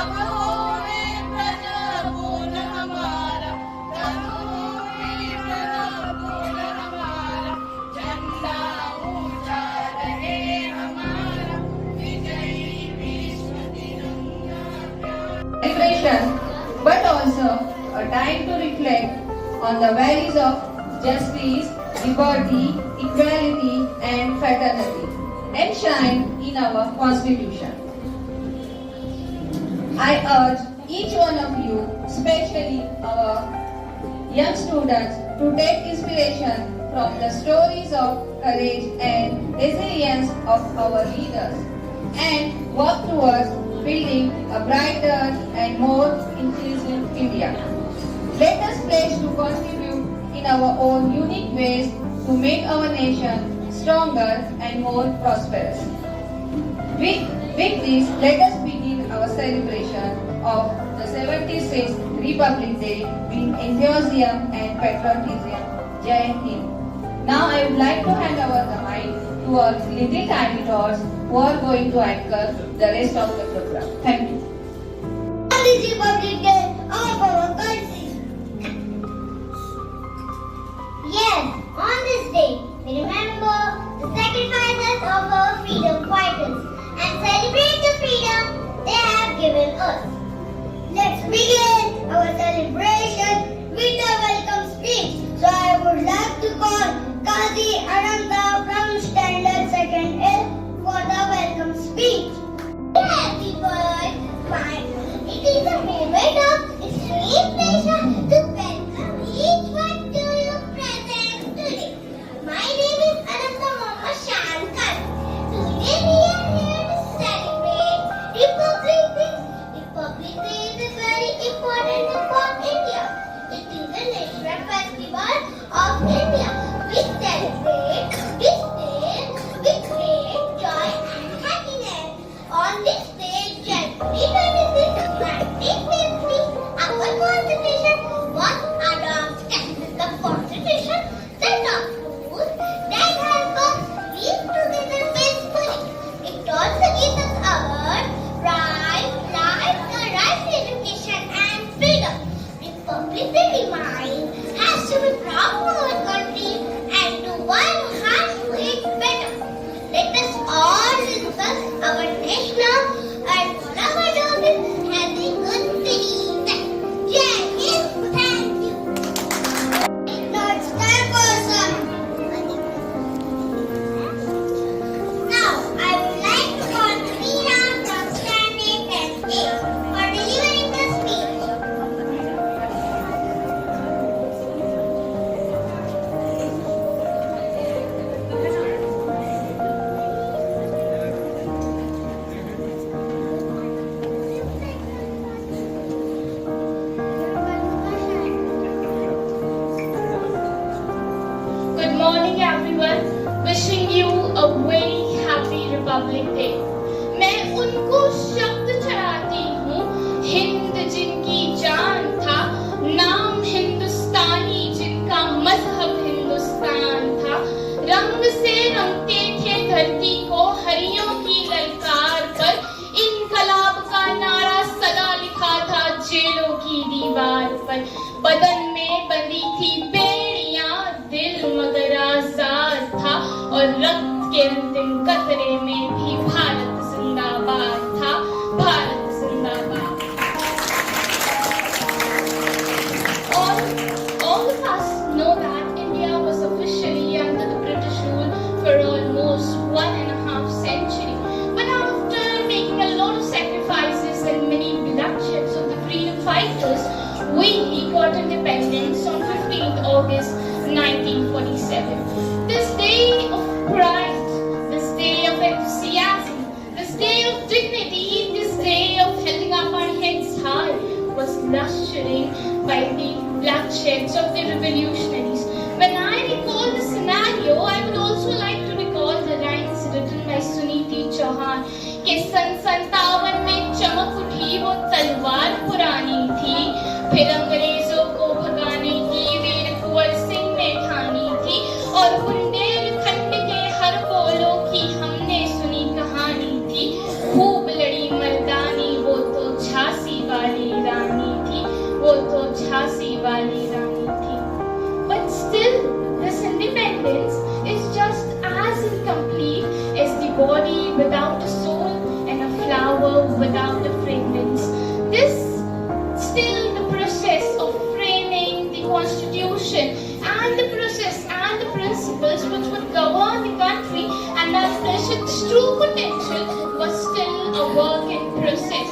अब होवे प्रजापूर्ण हमारा, तब होवे प्रजापूर्ण हमारा, झंडा ऊंचा रहे हमारा, विजयी विश्व तिरंगा प्यारा। Celebration, but also a time to reflect on the values of justice, liberty, equality, and fraternity enshrined in our Constitution. I urge each one of you, especially our young students, to take inspiration from the stories of courage and resilience of our leaders and work towards building a brighter and more inclusive India. Let us pledge to contribute in our own unique ways to make our nation stronger and more prosperous. With this, let us begin our celebration of the 76th Republic Day with enthusiasm and patriotism. Jai Hind. Now I would like to hand over the mic to our little tiny tots who are going to anchor the rest of the program. Thank you. On this Republic Day of our country. Yes, on this day, we remember the sacrifices of our freedom fighters and celebrate the freedom they have given us. Let's begin our celebration with a welcome speech. So I would like to call Qazi Ananda from Standard 2nd A for the welcome speech. Happy birthday! It is a moment of extreme pleasure to welcome each one to your presence today. My name is Ananda Mama Shankar. Today we are here to celebrate Republic Day. Republic Day is a very important day for India. It is a national festival of India. We celebrate this day with great joy and happiness. On this day, January 26, 1950, our Constitution was adopted. The Constitution set up rules that help us live together peacefully. It also gives us our right, life, the right to education and freedom. Republic Day reminds has to be proud of our country and to one who has to it better. Let us all discuss our national and our government has a good city. Jai Hind, thank you. Now it's time for some. Now I would like to call Meena from Standard 10A for delivering the speech. Good morning everyone. Wishing you a very happy Republic Day. मैं उनको शब्द चढ़ाती हूँ, हिंद जिनकी जान था, नाम हिंदुस्तानी जिनका मजहब हिंदुस्तान था, रंग से रंगते थे धरती को हरियों की ललकार पर, इनकलाब का नारा सदा लिखा था जेलों की दीवार पर, बदन में बंधी थी बेड़ियां, दिल मगर आजाद था और रक्त के अंतिम कतरे में भी भारत जिंदाबाद था, भारत जिंदाबाद। All of us know that India was officially under the British rule for almost 1.5 centuries. But after making a lot of sacrifices and many bloodsheds of the freedom fighters, we got independence on 15th August 1947. This day of pride, this day of enthusiasm, this day of dignity, this day of holding up our heads high was lusted by the bloodsheds of the revolutionaries. When I recall the scenario, I would also like to recall the lines written by Suniti Chauhan कि सन 57 में चमक उठी वो तलवार पुरानी थी, फिर अंग्रेजों को भगाने की वीर कुंवर सिंह ने ठानी थी, और बुंदेलखंड के हर बोलों की हमने सुनी कहानी थी, खूब लड़ी मर्दानी वो तो Jhansi without a fragrance. This still the process of framing the constitution and the process and the principles which would govern the country and establish its true potential was still a work in process.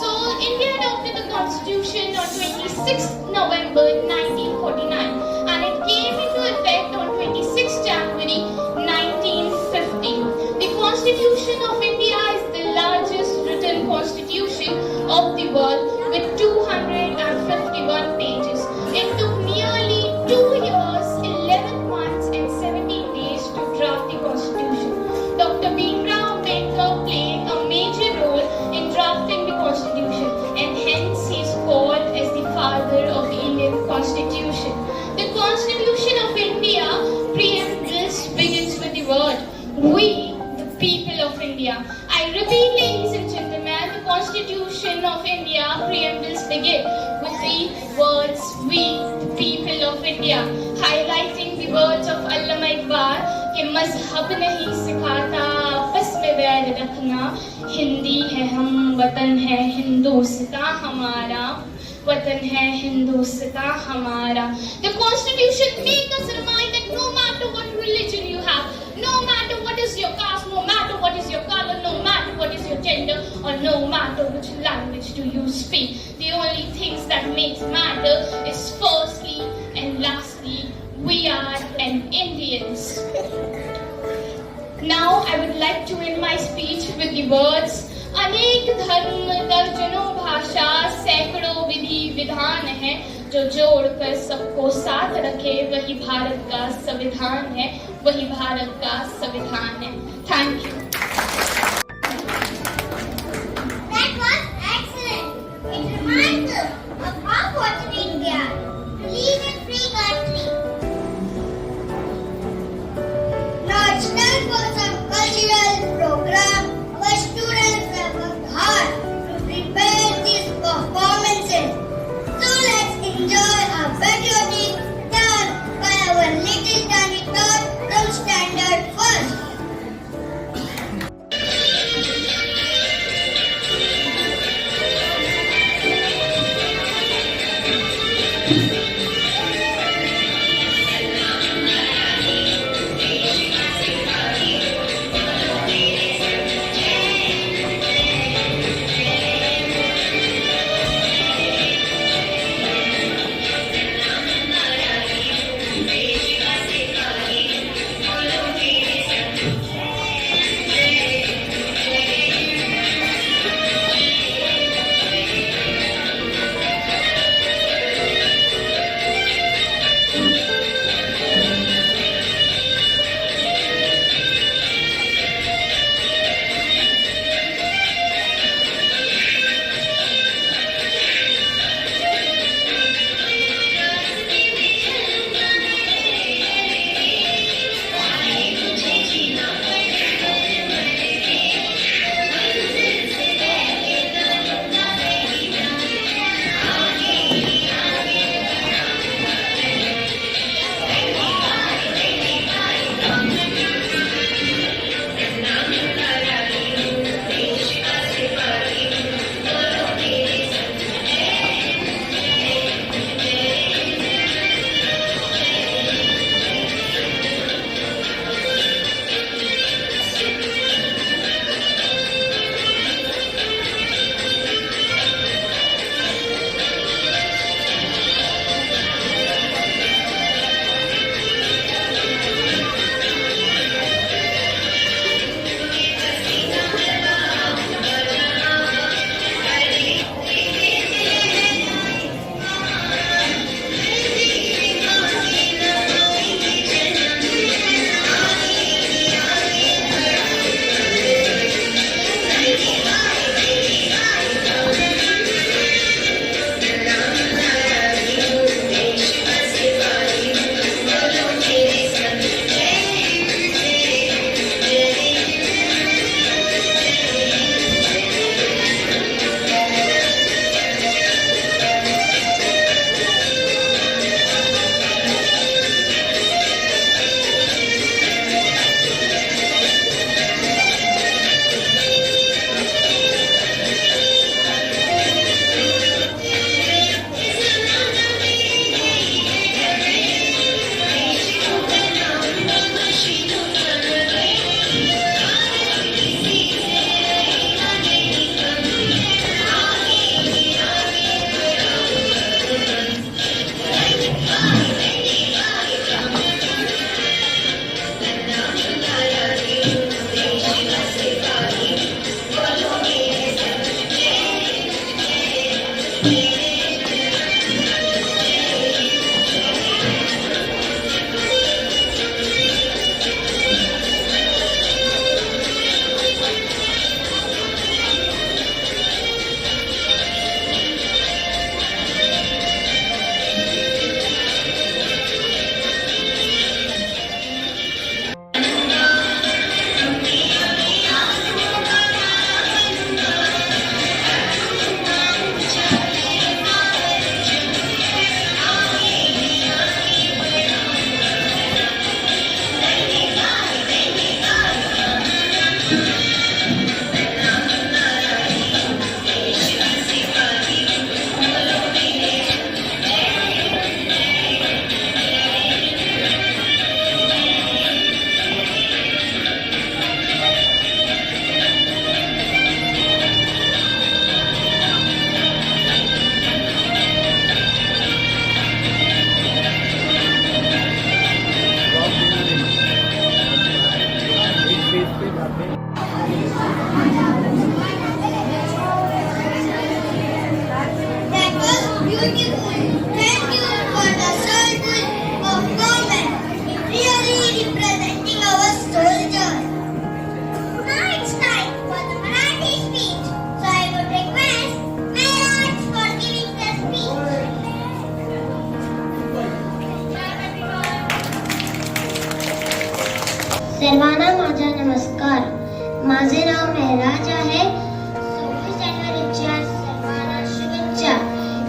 So India adopted the constitution on 26th November 1949 and it came into effect on 26th January 1950. The Constitution of India is the largest written constitution of the world with 251 pages. It took nearly 2 years, 11 months and 17 days to draft the constitution. Dr. Bhimrao Ambedkar played a major role in drafting the constitution and hence he is called as the father of the Indian constitution. The Constitution of India preambles begins with the word "We, the people of India." I repeat, ladies and gentlemen, the Constitution of India preambles begin with the words "We, the people of India," highlighting the words of Allama Iqbal कि मजहब नहीं सिखाता आपस में बैर रखना, हिंदी है हम, वतन है हिंदुस्तान हमारा, वतन है हिंदुस्तान हमारा. The Constitution makes us remind that no matter what religion you have, no matter what is your caste, no matter what is your color, no matter what is your gender, or no matter which language do you speak, the only things that makes matter is firstly and lastly, we are an Indians. Now I would like to end my speech with the words अनेक धर्म दर्जनों भाषा सैकड़ों विधि विधान है जो जोड़कर सबको साथ रखे वही भारत का संविधान है वही भारत का संविधान है. Thank you. That was excellent. It reminds us of how fortunate we are to live in free country. Now it's time for some cultural program. Our students have worked hard to prepare these performances. So let's enjoy our patriotic dance by our little tiny third from standard first. सर्वांना माझा नमस्कार. माझे नाव मेहराज आहे. 26 जानेवारीच्या सर्वांना शुभेच्छा.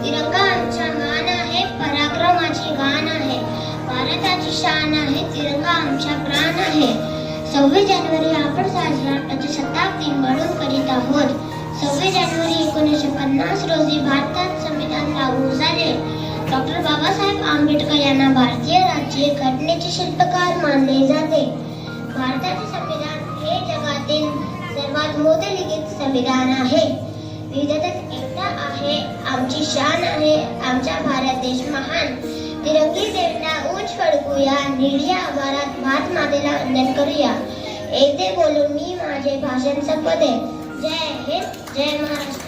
तिरंगा आमचा मान आहे, पराक्रमाची गाण आहे, भारताची शान आहे, तिरंगा आमचा प्राण आहे. 26 जानेवारी आपण साजरा प्रजासत्ताक दिन म्हणून करीत आहोत. 26 जानेवारी 1950 रोजी भारतात संविधान लागू झाले. डॉक्टर बाबासाहेब आंबेडकर यांना भारतीय राज्य घटनेचे शिल्पकार मानले जाते. भारताचे संविधान हे जगातील सर्वात मोठे लिखित संविधान आहे. विविधतेत एकता आहे, आमची शान आहे, आमचा भारत देश महान. तिरंगी झेंडा उंच फडकूया, निळ्या आभारात भारत मातेला वंदन करूया. येथे बोलून मी माझे भाषण संपवते. जय हिंद, जय Maharashtra.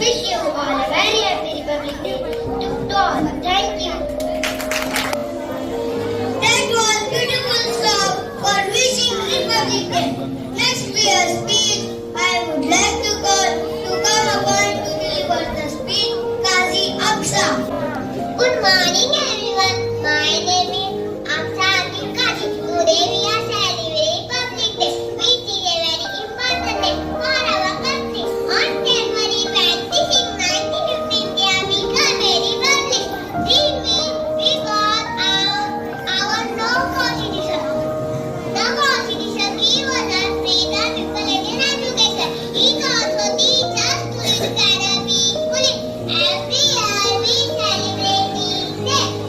Wish you all a very happy Republic Day to all. Aksha. Good morning everyone. My name is Aksha Adilkadi. Today we are celebrating Republic Day, which is a very important day for our country. On January 26, 1915, India became a republic. This means we got our no constitution. The constitution gives us freedom, equality and education. It also teaches us to live together peacefully. Every year we celebrate this day.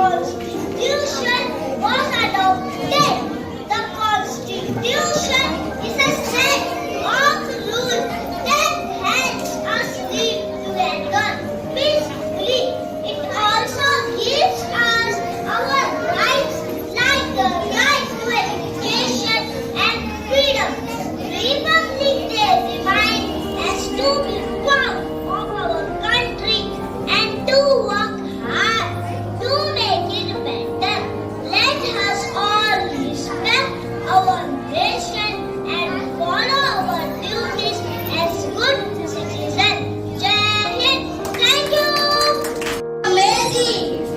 Constitution was adopted. The Constitution is a set of rules that helps us live together peacefully. It also gives us our rights like the right to education and freedom. Republic Day reminds us to be proud of our country and to work hard to make it better. Let us all respect our nation and follow our duties as good citizens. Jai Hind. Thank you. Amazing.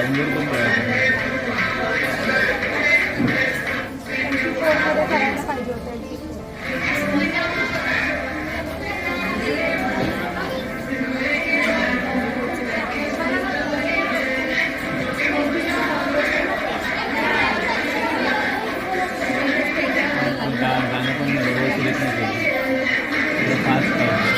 रंगीर पण करायचं. फोनमध्ये करायला पाहिजे होतं. गाणं पण व्यवस्थित नाही केलं. थोडं फास्ट आहे.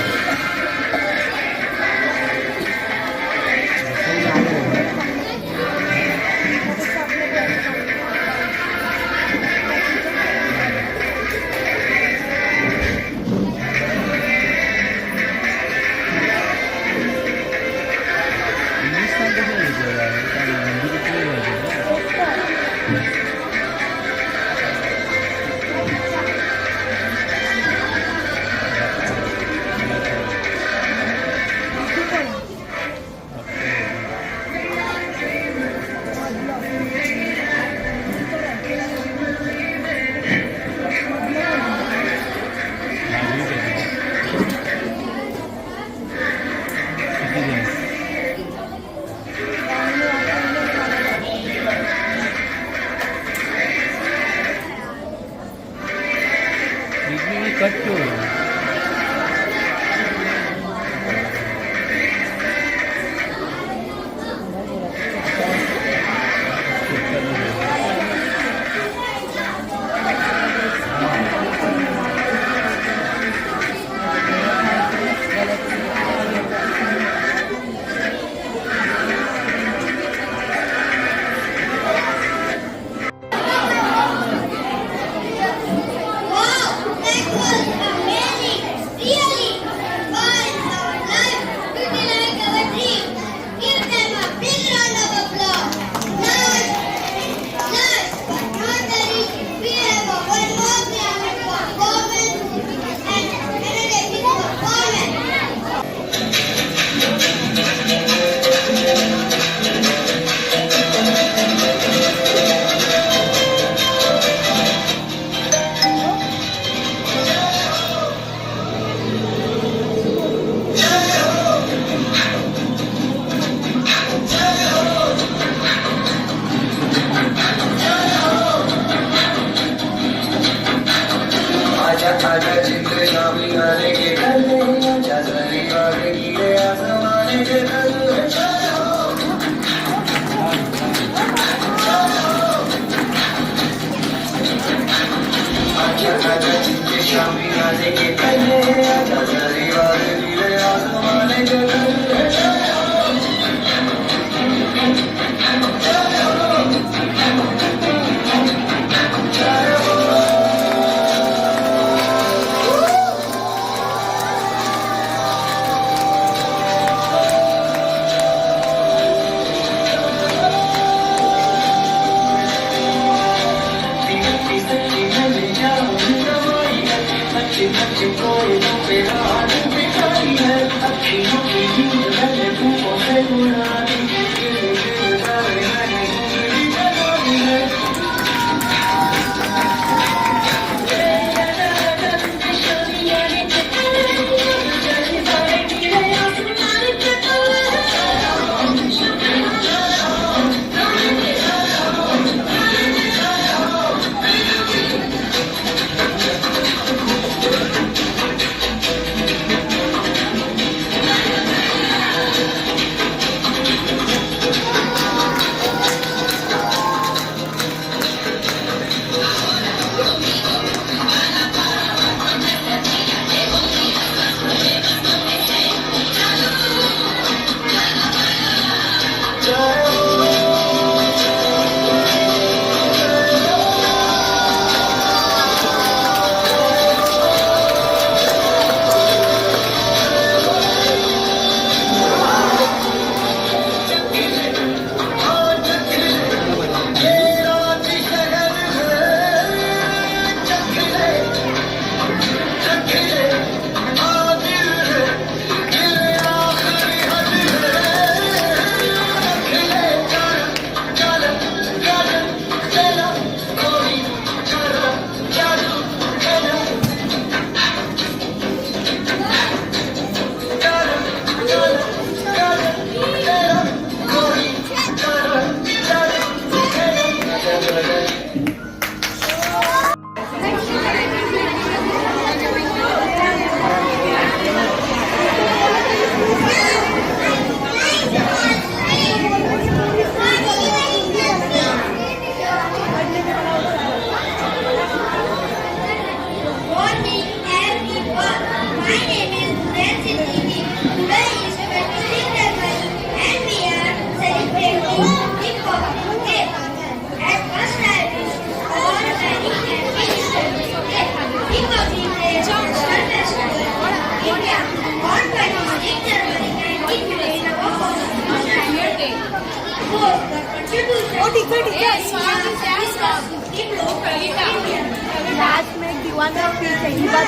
लास्ट में एक दीवाना फिर सही बात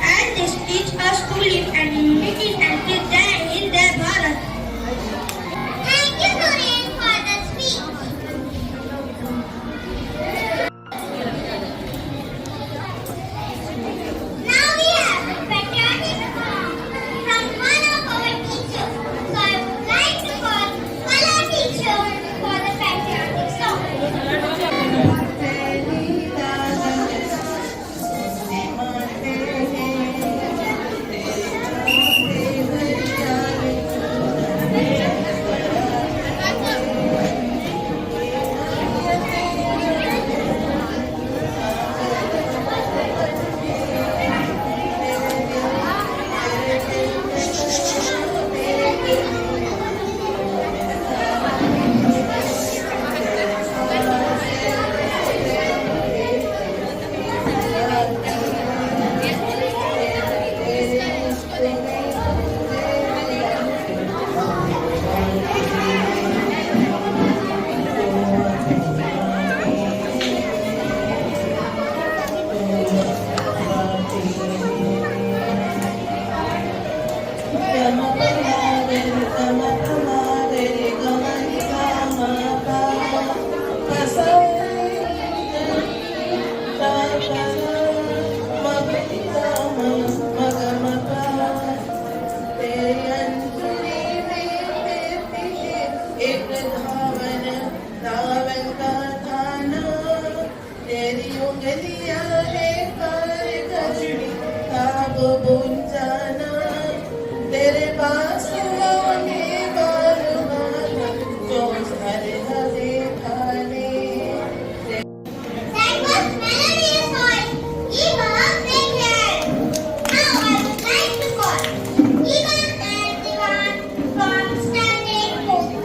and this teach us to live and unity and to die in their Bharat. Thank you, Suren, for the speech. Now we have a patriotic song from one of our teachers. So I would like to call Kala teacher for the patriotic song. तेरे पास That was melodious voice. Give a big hand. Now I would like to call Ivan and Divan from Standard 4A.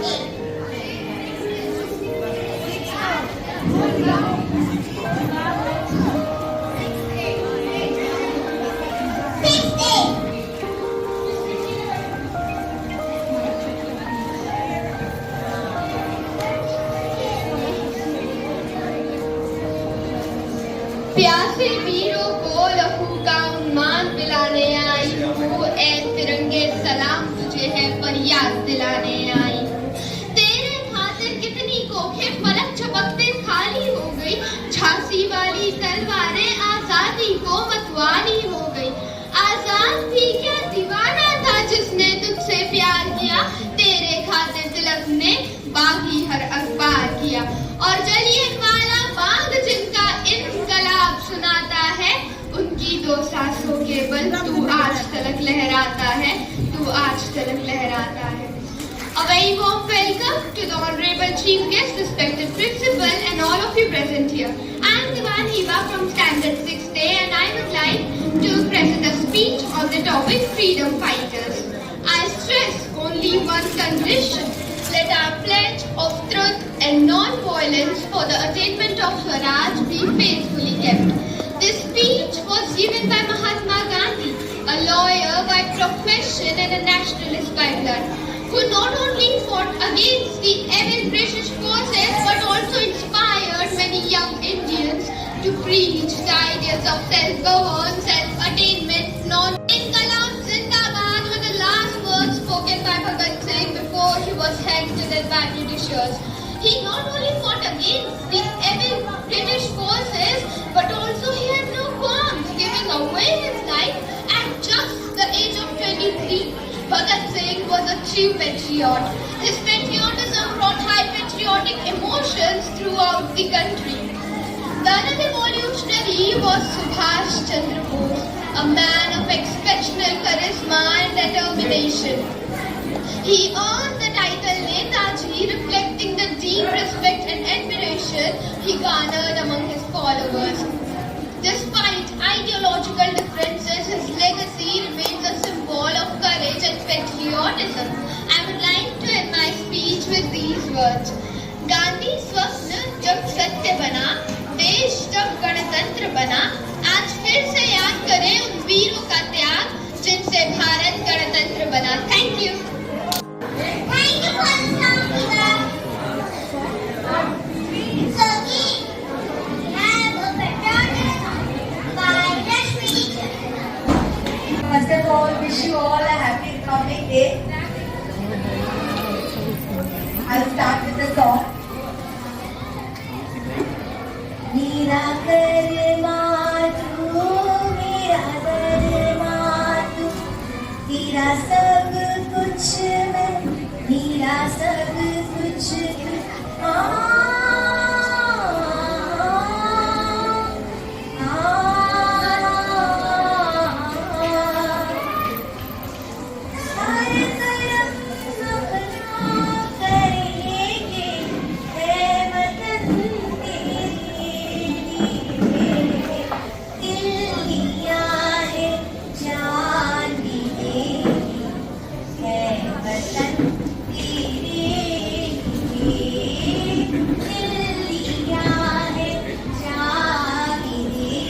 6A. प्यासे वीरों को लहू का उन्मान पिलाने आई हूँ, ऐ तिरंगे सलाम तुझे है फरियाद दिलाने आई हूँ। तेरे खातिर कितनी कोखें फलक झपकते खाली हो गई, झांसी वाली तलवारें आजादी को मतवाली हो गई। आजाद भी क्या दीवाना था जिसने तुझसे प्यार किया, तेरे खातिर तिलक ने बागी हर अखबार किया। और जलियांवाला बाग जिनका इनकलाब सुनाता है, उनकी दो सांसों के बल तू आज तलक लहराता है, तू आज तलक लहराता है। A very warm welcome to the Honorable Chief Guest, respected Principal and all of you present here. I am Diwan Hiba from Standard 6A and I would like to present a speech on the topic Freedom Fighters. I stress only one condition: let our pledge of truth and non-violence for the attainment of Swaraj be faithfully kept. This speech was given by Mahatma Gandhi, a lawyer by profession and a nationalist by blood, who not only fought against the evil British forces but also inspired many young Indians to preach the ideas of self-governance, self-attainment, non-Inqilab Zindabad were the last words spoken by Bhagat Singh before he was hanged by Britishers. He not only fought against the evil British forces but also he had no qualms giving away his life at just the age of 23. Bhagat Singh was a true patriot. His patriotism brought high patriotic emotions throughout the country. The other revolutionary was Subhash Chandra Bose, a man of exceptional charisma and determination. He earned the title Netaji, reflecting the deep respect and admiration he garnered among his followers. Despite ideological differences, his legacy remains a symbol of courage and patriotism. I would like to end my speech with these words. Gandhi स्वप्न जब सत्य बना, देश जब गणतंत्र बना, आज फिर से याद करें उन वीरों का त्याग जिनसे भारत गणतंत्र बना. Thank you. Thank you for the song, Peter. So we have a patriotic song by Rashmi teacher. First of all, wish you all a happy Republic Day. I'll start with the song. मेरा करवा तू, मेरा करवा तू, तेरा सब कुछ मैं, मेरा सब कुछ तू. सारे तरफ अपना करेंगे, है वतन तेरी, दिल दिया है जान भी देगी, है वतन तेरे लिए, दिल दिया है जान भी देगी,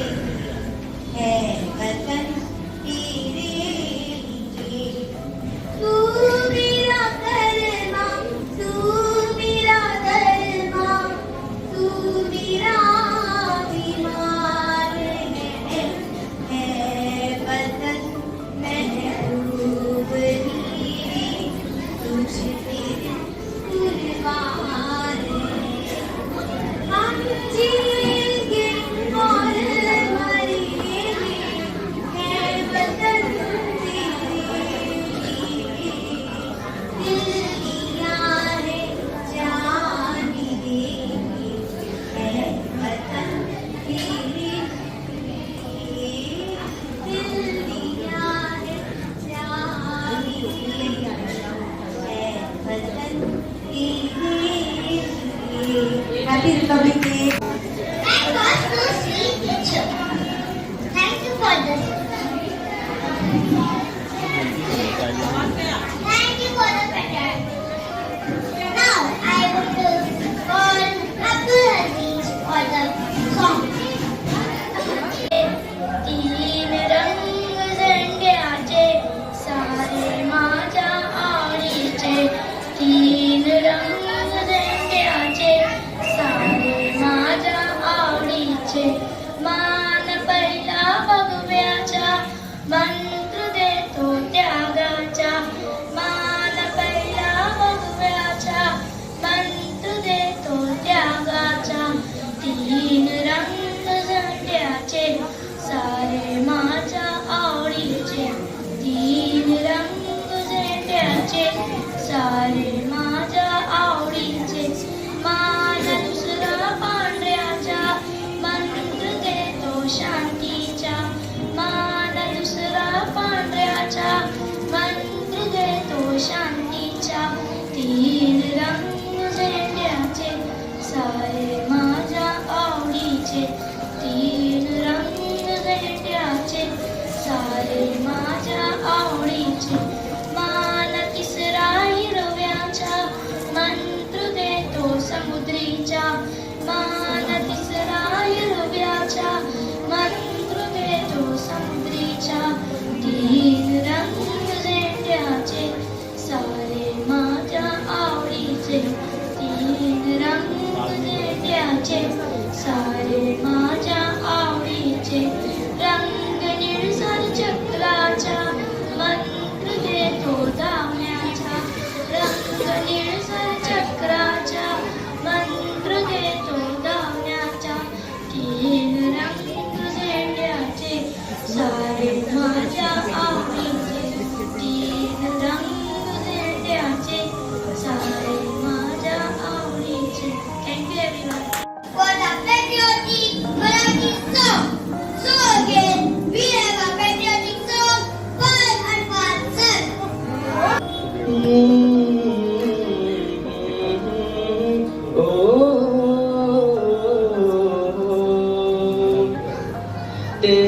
है वतन तेरे लिए. तू मेरा करना, तू मेरा धर्मा, तू मेरा बीमार है वतन महबूब मेरी, तुझ पे कुर्बान है. हम जिएंगे और मरेंगे, है वतन तेरे लिए, दिल दिया है जान भी देगी, है वतन तेरे लिए, दिल दिया है जान भी देगी, है वतन तेरे लिए. Happy Republic Day. That was so sweet, teacher. Thank you for this. Thank you for the pattern. Now I would call Abdul Aziz for the song. तीन रंग झंड्याचे सारे माझ्या आवडीचे, तीन रंग झंड्याचे सारे माझ्या आवडीचे, मान पहिला भगव्याचा मंत्र दे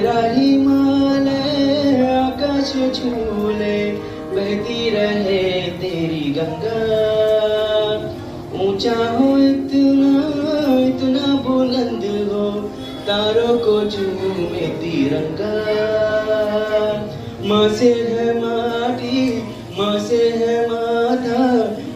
तेरा हिमालय आकाश छूले, बहती रहे तेरी गंगा। ऊंचा हो इतना इतना बुलंद हो, तारों को चूमे तिरंगा। माँ से है माटी, माँ से है माथा,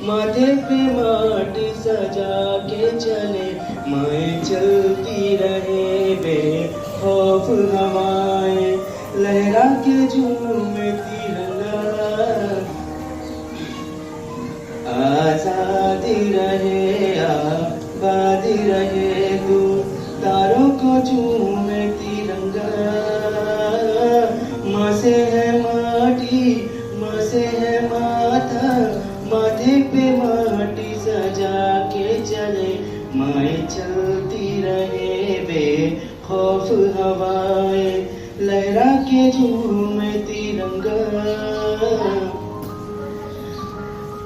माथे पे माटी सजा के चले। माएँ चलती रहे बेखौफ हवाएं, लहरा के झूमे तिरंगा। आजादी रहे आबादी रहे तू, तारों को झूमे तिरंगा। माँ से है माटी, माँ से है माथा, माथे पे माटी सजा के चले। माएँ चलती रहे बेखौफ हवाएं, लहरा के झूमे तिरंगा।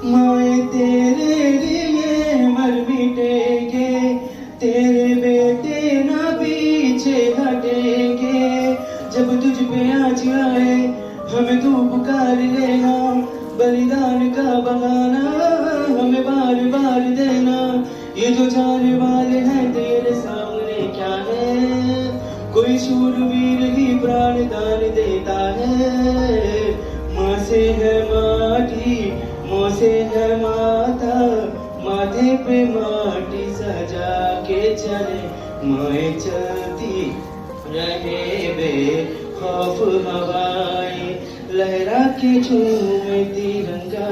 माए तेरे लिए मर मिटेंगे, तेरे बेटे ना पीछे हटेंगे। जब तुझ पे आँच आए हमें तू पुकार लेना, बलिदान का बहाना हमें बार बार देना। ये जो जाने वाले हैं तेरे सामने क्या है, कोई शूरवीर ही प्राण दान देता है। माँ से है माटी, माँ से है माथा, माथे पे माटी सजा के चले। माएँ चलती रहे बेखौफ हवाएं, लहरा के झूमे तिरंगा।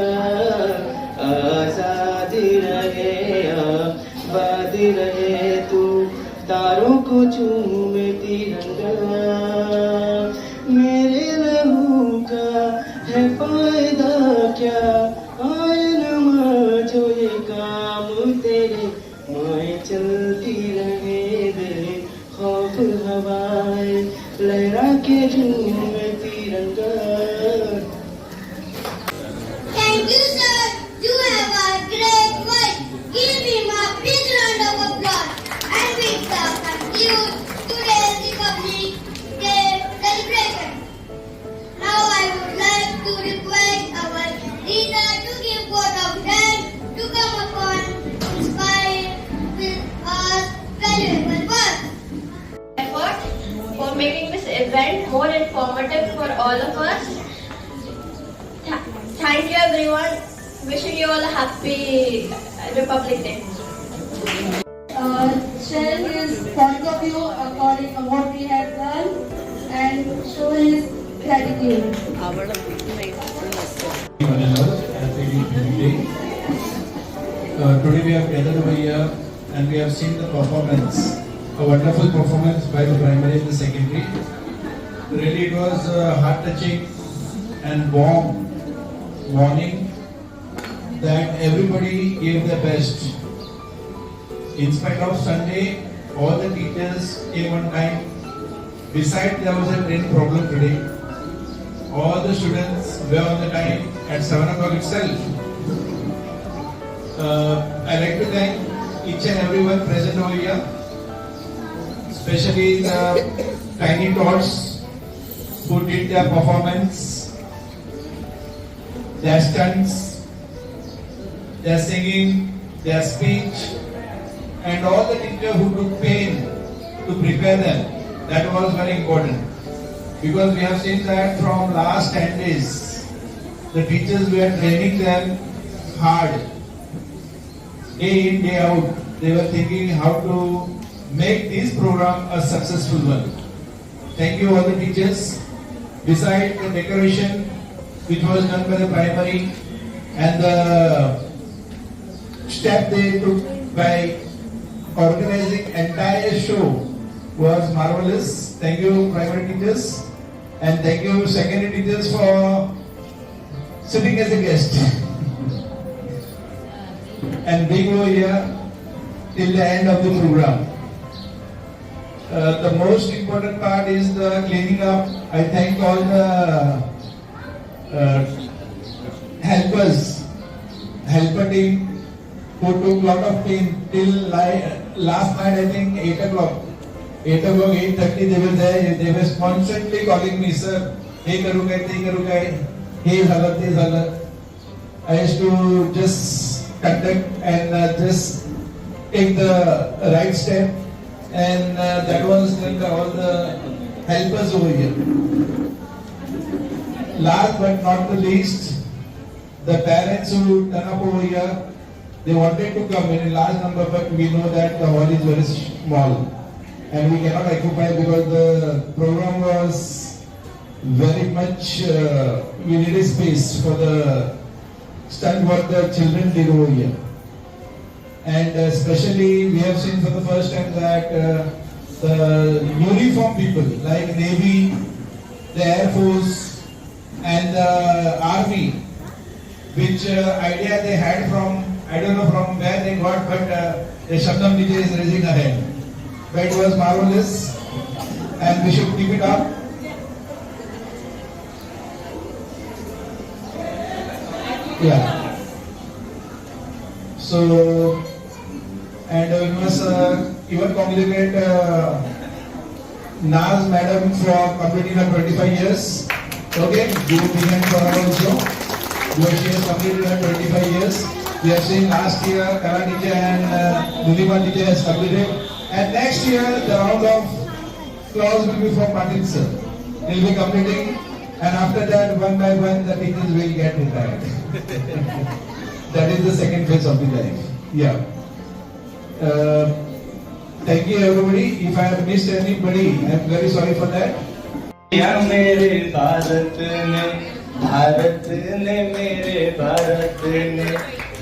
आजादी रहे आबादी रहे तू, तारों को झूमे तिरंगा। मेरे लहू का है फायदा क्या, आए न जो ये काम तेरे। माएँ चलती रहे बेखौफ हवाएं, लहरा के झूमे तिरंगा। Thank you, sir. You have a great voice. Give him a big round of applause. And we shall conclude today's Republic Day celebration. Now I would like to request our leader to give vote of thanks to come upon inspire with us valuable words. Effort for making this event more informative for all of us. Thank you everyone. Wishing you all a happy Republic Day. Sharing his point of view according to what we have done and show his gratitude. Today we have gathered over here and we have seen the performance, a wonderful performance by the primary and the secondary. Really it was heart-touching and warning that everybody gave their best. In spite of Sunday, all the teachers came on time. Besides, there was a train problem today. All the students were on the time at 7 o'clock itself. I'd like to thank each and everyone present over here, especially the tiny tots who did their performance, their stunts, their singing, their speech, and all the teachers who took pain to prepare them. That was very important. Because we have seen that from last 10 days, the teachers were training them hard. Day in, day out, they were thinking how to make this program a successful one. Thank you all the teachers. Besides the decoration which was done by the primary and the step they took by organizing entire show was marvelous. Thank you primary teachers and thank you secondary teachers for sitting as a guest and being over here till the end of the program. The most important part is the cleaning up. I thank all the helper team who took lot of pain till last night, I think 8 o'clock. 8 o'clock, 8:30 they were there. They were constantly calling me, sir. हे करू काय, ते करू काय, हे झालं, ते झालं. I used to just conduct and just take the right step, and that was like all the helpers over here. Last but not the least, the parents who turn up over here, they wanted to come in a large number, but we know that the hall is very small and we cannot occupy because the program was very much, we needed space for the stunt what the children did over here. And especially we have seen for the first time that the uniform people like Navy, the Air Force and the Army, which idea they had from, I don't know from where they got, but the Shabnam Vijay is raising a hand. But it was marvelous and we should keep it up. Yeah. So, and we must even congratulate Naz madam for completing her 25 years. Okay, give a big hand for her also. Because she has completed her 25 years. We have seen last year Kala teacher and Nilima teacher has completed. And next year the round of applause will be for Patil sir. He will be completing, and after that one by one the teachers will get retired. That is the second phase of the life. Yeah. Thank you everybody. If I have missed anybody, I am very sorry for that. या मेरे भारत ने मेरे भारत ने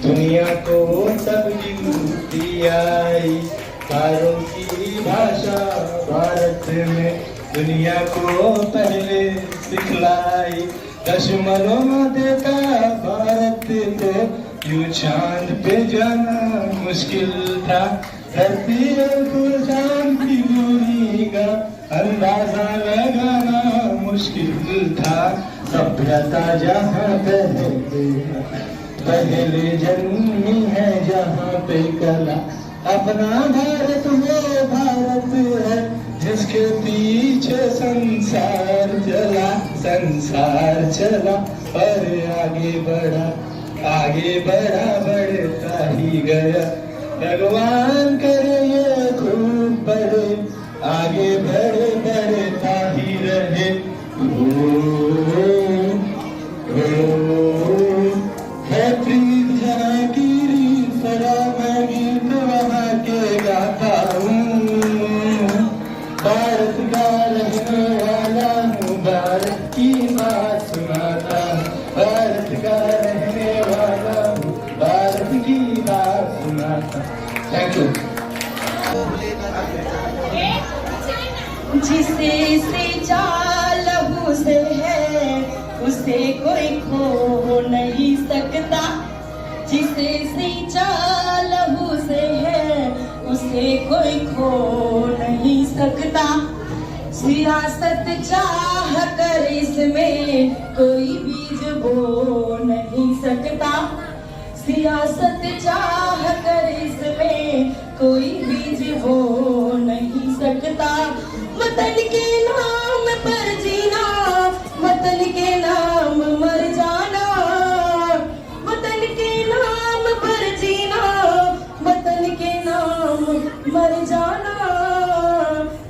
दुनिया को तब्दीली आई। तारों की भाषा भारत में दुनिया को पहले सिखलाई। दुश्मनों देखा भारत को यूं चांद पे जाना मुश्किल था। धरती को चांद की दूरी का अंदाजा लगाना मुश्किल था। सभ्यता जहाँ पहले जन्मी है जहाँ पे कला। अपना भारत वो भारत है जिसके पीछे संसार चला और आगे बढ़ा बढ़ता ही गया। भगवान करे ये खूब बढ़े, आगे बढ़ता ही रहे। है प्रीत जहाँ की रीत सरा मैं गीत वहाँ के गाता हूँ। भारत का रहने वाला हूँ, भारत की बात सुनाता हूँ। भारत का रहने वाला हूँ, भारत की बात सुनाता हूँ। Thank you. जिसे सच्चा लहू से है उसे कोई खो नहीं सकता। जिसे सच्चा लहू से है उसे कोई खो नहीं सकता। सियासत चाह कर इसमें कोई बीज बो नहीं सकता। सियासत चाह कर इसमें कोई बीज बो नहीं सकता। वतन के नाम पर जीना, वतन के नाम मर जाना। वतन के नाम पर जीना, वतन के नाम मर जाना।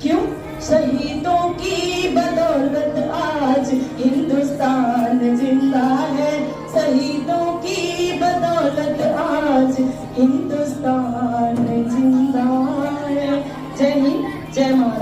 क्यों? शहीदों की बदौलत आज हिंदुस्तान जिंदा है। शहीदों की बदौलत आज हिंदुस्तान जिंदा है। जय हिंद, जय माता।